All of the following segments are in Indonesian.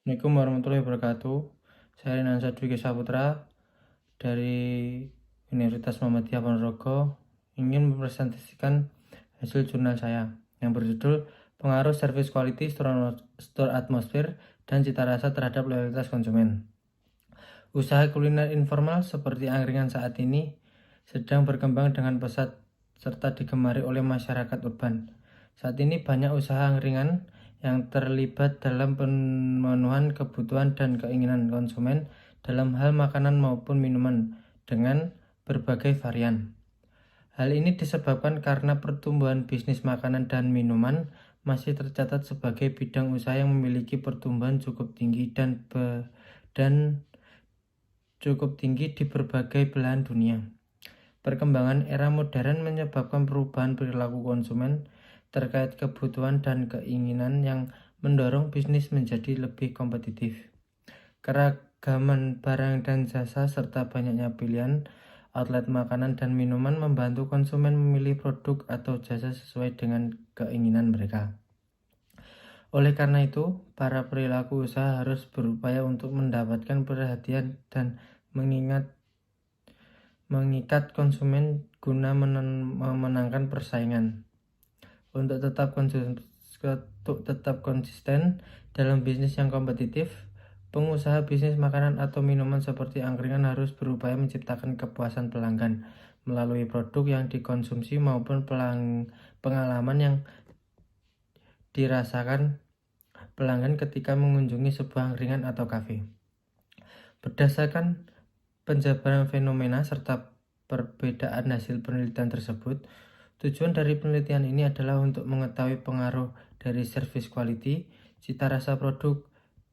Assalamualaikum warahmatullahi wabarakatuh. Saya Renansa Dwi Saputra dari Universitas Muhammadiyah Ponorogo ingin mempresentasikan hasil jurnal saya yang berjudul Pengaruh Service Quality, Store Atmosphere, dan Cita Rasa terhadap Loyalitas Konsumen. Usaha kuliner informal seperti angkringan saat ini sedang berkembang dengan pesat serta digemari oleh masyarakat urban. Saat ini banyak usaha angkringan yang terlibat dalam pemenuhan kebutuhan dan keinginan konsumen dalam hal makanan maupun minuman dengan berbagai varian. Hal ini disebabkan karena pertumbuhan bisnis makanan dan minuman masih tercatat sebagai bidang usaha yang memiliki pertumbuhan cukup tinggi dan cukup tinggi di berbagai belahan dunia. Perkembangan era modern menyebabkan perubahan perilaku konsumen terkait kebutuhan dan keinginan yang mendorong bisnis menjadi lebih kompetitif. Keragaman barang dan jasa serta banyaknya pilihan outlet makanan dan minuman membantu konsumen memilih produk atau jasa sesuai dengan keinginan mereka. Oleh karena itu, para perilaku usaha harus berupaya untuk mendapatkan perhatian dan mengikat konsumen guna memenangkan persaingan. Untuk tetap konsisten dalam bisnis yang kompetitif, pengusaha bisnis makanan atau minuman seperti angkringan harus berupaya menciptakan kepuasan pelanggan melalui produk yang dikonsumsi maupun pengalaman yang dirasakan pelanggan ketika mengunjungi sebuah angkringan atau kafe. Berdasarkan penjabaran fenomena serta perbedaan hasil penelitian tersebut, tujuan dari penelitian ini adalah untuk mengetahui pengaruh dari service quality, cita rasa produk,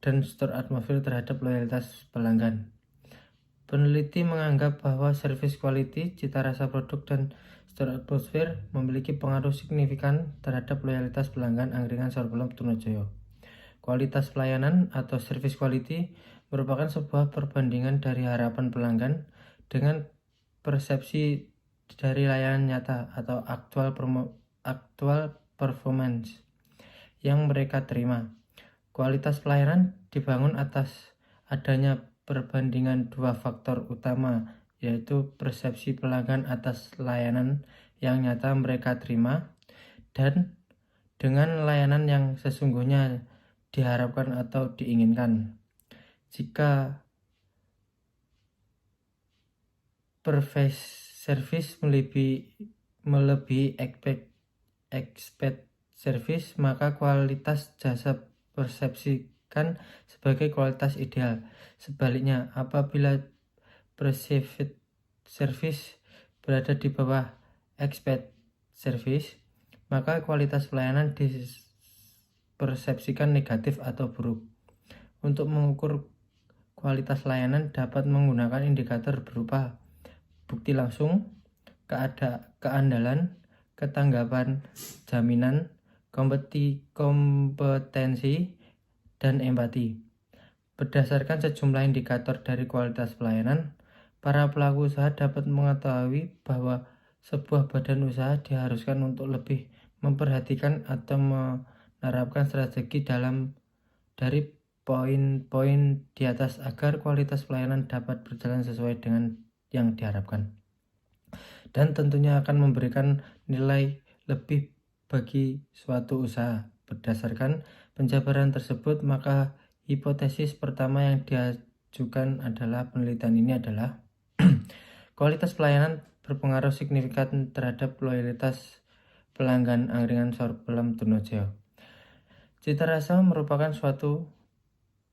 dan store atmosphere terhadap loyalitas pelanggan. Peneliti menganggap bahwa service quality, cita rasa produk, dan store atmosphere memiliki pengaruh signifikan terhadap loyalitas pelanggan angkringan Sorbolom Trunojoyo. Kualitas pelayanan atau service quality merupakan sebuah perbandingan dari harapan pelanggan dengan persepsi dari layanan nyata atau actual performance yang mereka terima. Kualitas pelayanan dibangun atas adanya perbandingan dua faktor utama, yaitu persepsi pelanggan atas layanan yang nyata mereka terima dan dengan layanan yang sesungguhnya diharapkan atau diinginkan. Jika service melebihi expect service, maka kualitas jasa persepsikan sebagai kualitas ideal. Sebaliknya, apabila perceived service berada di bawah expect service, maka kualitas pelayanan dipersepsikan negatif atau buruk. Untuk mengukur kualitas layanan dapat menggunakan indikator berupa bukti langsung, keandalan, ketanggapan, jaminan, kompetensi, dan empati. Berdasarkan sejumlah indikator dari kualitas pelayanan, para pelaku usaha dapat mengetahui bahwa sebuah badan usaha diharuskan untuk lebih memperhatikan atau menerapkan strategi dari poin-poin di atas agar kualitas pelayanan dapat berjalan sesuai dengan yang diharapkan, dan tentunya akan memberikan nilai lebih bagi suatu usaha. Berdasarkan penjabaran tersebut, maka hipotesis pertama yang diajukan adalah penelitian ini adalah kualitas pelayanan berpengaruh signifikan terhadap loyalitas pelanggan angkringan Sorbolom Trunojoyo. Cita rasa merupakan suatu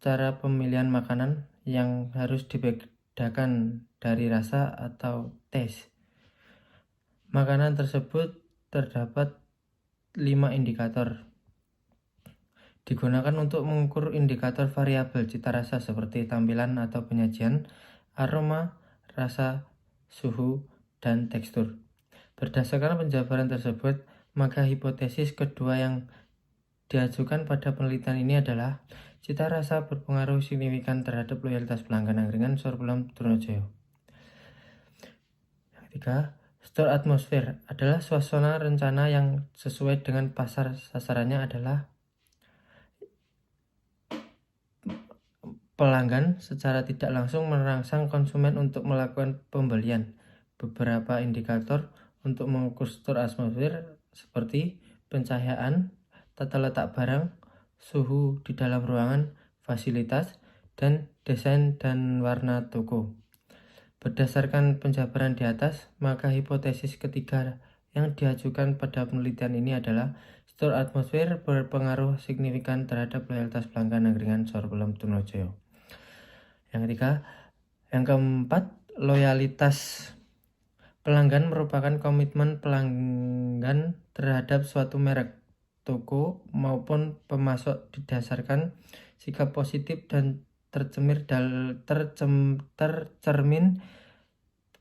cara pemilihan makanan yang harus dibedakan dari rasa atau taste. Makanan tersebut terdapat 5 indikator. Digunakan untuk mengukur indikator variabel cita rasa seperti tampilan atau penyajian, aroma, rasa, suhu, dan tekstur. Berdasarkan penjabaran tersebut, maka hipotesis kedua yang diajukan pada penelitian ini adalah cita rasa berpengaruh signifikan terhadap loyalitas pelanggan angkringan Sorbolom Trunojoyo. Yang ketiga, store atmosphere adalah suasana rencana yang sesuai dengan pasar sasarannya adalah pelanggan secara tidak langsung merangsang konsumen untuk melakukan pembelian. Beberapa indikator untuk mengukur struktur atmosfer seperti pencahayaan, tata letak barang, suhu di dalam ruangan, fasilitas, dan desain dan warna toko. Berdasarkan penjabaran di atas, maka hipotesis ketiga yang diajukan pada penelitian ini adalah struktur atmosfer berpengaruh signifikan terhadap loyalitas pelanggan angkringan Sor Pelem Trunojoyo. Yang keempat, loyalitas pelanggan merupakan komitmen pelanggan terhadap suatu merek, toko, maupun pemasok didasarkan sikap positif dan tercermin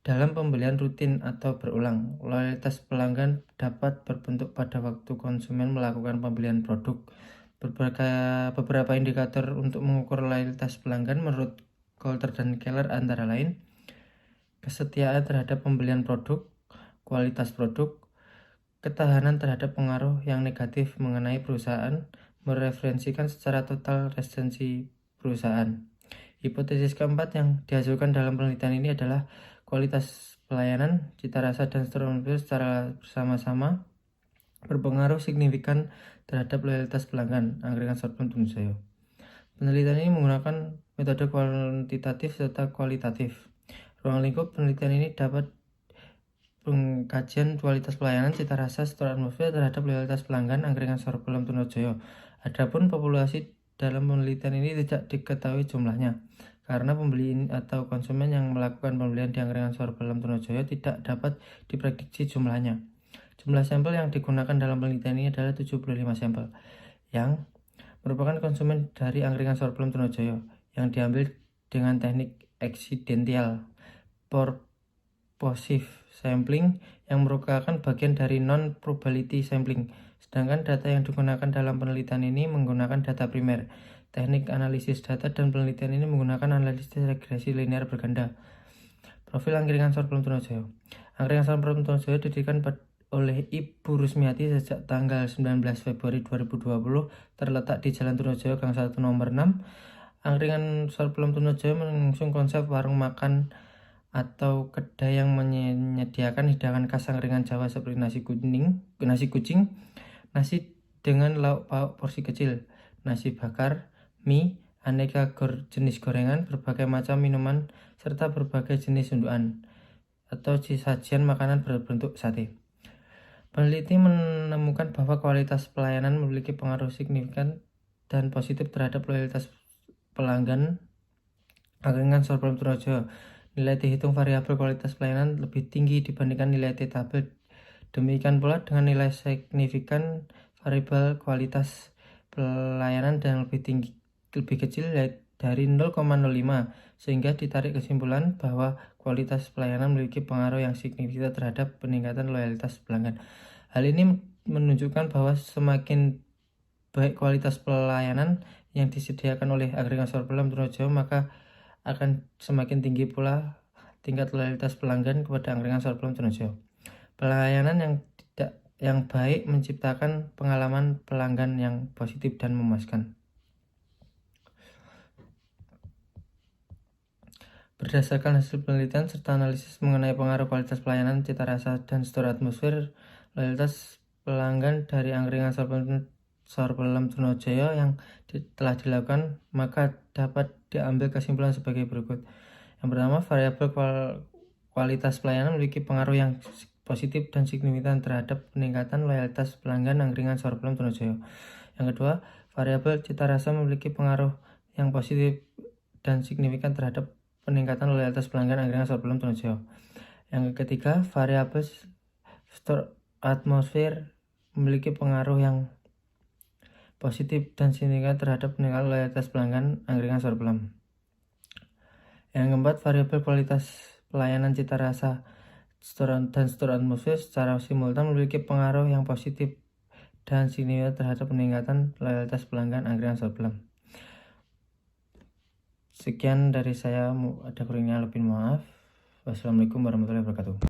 dalam pembelian rutin atau berulang. Loyalitas pelanggan dapat berbentuk pada waktu konsumen melakukan pembelian produk. Beberapa indikator untuk mengukur loyalitas pelanggan menurut Coulter dan Keller antara lain kesetiaan terhadap pembelian produk, kualitas produk, ketahanan terhadap pengaruh yang negatif mengenai perusahaan, mereferensikan secara total resensi perusahaan. Hipotesis keempat yang dihasilkan dalam penelitian ini adalah kualitas pelayanan, cita rasa, dan struktur secara bersama-sama berpengaruh signifikan terhadap loyalitas pelanggan angkringan Sor Pelem Trunojoyo. Penelitian ini menggunakan metode kuantitatif serta kualitatif. Ruang lingkup penelitian ini dapat pengkajian kualitas pelayanan, cita rasa, struktur atmosfer terhadap loyalitas pelanggan angkringan Sor Pelem Trunojoyo. Adapun populasi dalam penelitian ini tidak diketahui jumlahnya, karena pembeli atau konsumen yang melakukan pembelian di angkringan Sor Pelem Trunojoyo tidak dapat diprediksi jumlahnya. Jumlah sampel yang digunakan dalam penelitian ini adalah 75 sampel, yang merupakan konsumen dari angkringan Sor Pelem Trunojoyo yang diambil dengan teknik accidental purposive sampling yang merupakan bagian dari non-probability sampling. Sedangkan data yang digunakan dalam penelitian ini menggunakan data primer. Teknik analisis data dan penelitian ini menggunakan analisis regresi linear berganda. Profil angkringan Sor Pelem Trunojoyo. Angkringan Sor Pelem Trunojoyo didirikan oleh Ibu Rusmiati sejak tanggal 19 Februari 2020, terletak di Jalan Trunojoyo Gang 1 nomor 6. Angkringan Sor Pelem Trunojoyo mengusung konsep warung makan atau kedai yang menyediakan hidangan khas angkringan Jawa seperti nasi kucing, nasi dengan lauk pauk porsi kecil, nasi bakar, mie, aneka jenis gorengan, berbagai macam minuman, serta berbagai jenis undukan atau sajian makanan berbentuk sate. Peneliti menemukan bahwa kualitas pelayanan memiliki pengaruh signifikan dan positif terhadap loyalitas pelanggan angkringan Sor Pelem Trunojoyo. Nilai dihitung variabel kualitas pelayanan lebih tinggi dibandingkan nilai tabel. Demikian pula dengan nilai signifikan variabel kualitas pelayanan dan lebih kecil dari 0,05, sehingga ditarik kesimpulan bahwa kualitas pelayanan memiliki pengaruh yang signifikan terhadap peningkatan loyalitas pelanggan. Hal ini menunjukkan bahwa semakin baik kualitas pelayanan yang disediakan oleh angkringan Sor Pelem Trunojoyo, maka akan semakin tinggi pula tingkat loyalitas pelanggan kepada angkringan Sor Pelem Trunojoyo. Pelayanan yang baik menciptakan pengalaman pelanggan yang positif dan memuaskan. Berdasarkan hasil penelitian serta analisis mengenai pengaruh kualitas pelayanan, cita rasa, dan struktur atmosfer, loyalitas pelanggan dari angkringan Sor Pelem Trunojoyo yang telah dilakukan, maka dapat diambil kesimpulan sebagai berikut. Yang pertama, variabel kualitas pelayanan memiliki pengaruh yang positif dan signifikan terhadap peningkatan loyalitas pelanggan angkringan Sor Pelem Trunojoyo. Yang kedua, variabel cita rasa memiliki pengaruh yang positif dan signifikan terhadap peningkatan loyalitas pelanggan angkringan Sor Pelem Trunojoyo. Yang ketiga, variabel struktur atmosfer memiliki pengaruh yang positif dan signifikan terhadap peningkatan loyalitas pelanggan angkringan Sor Pelem. Yang keempat, variabel kualitas pelayanan cita rasa dan struktur atmosfer secara simultan memiliki pengaruh yang positif dan signifikan terhadap peningkatan loyalitas pelanggan angkringan Sor Pelem. Sekian dari saya, ada kurangnya lebih maaf. Wassalamualaikum warahmatullahi wabarakatuh.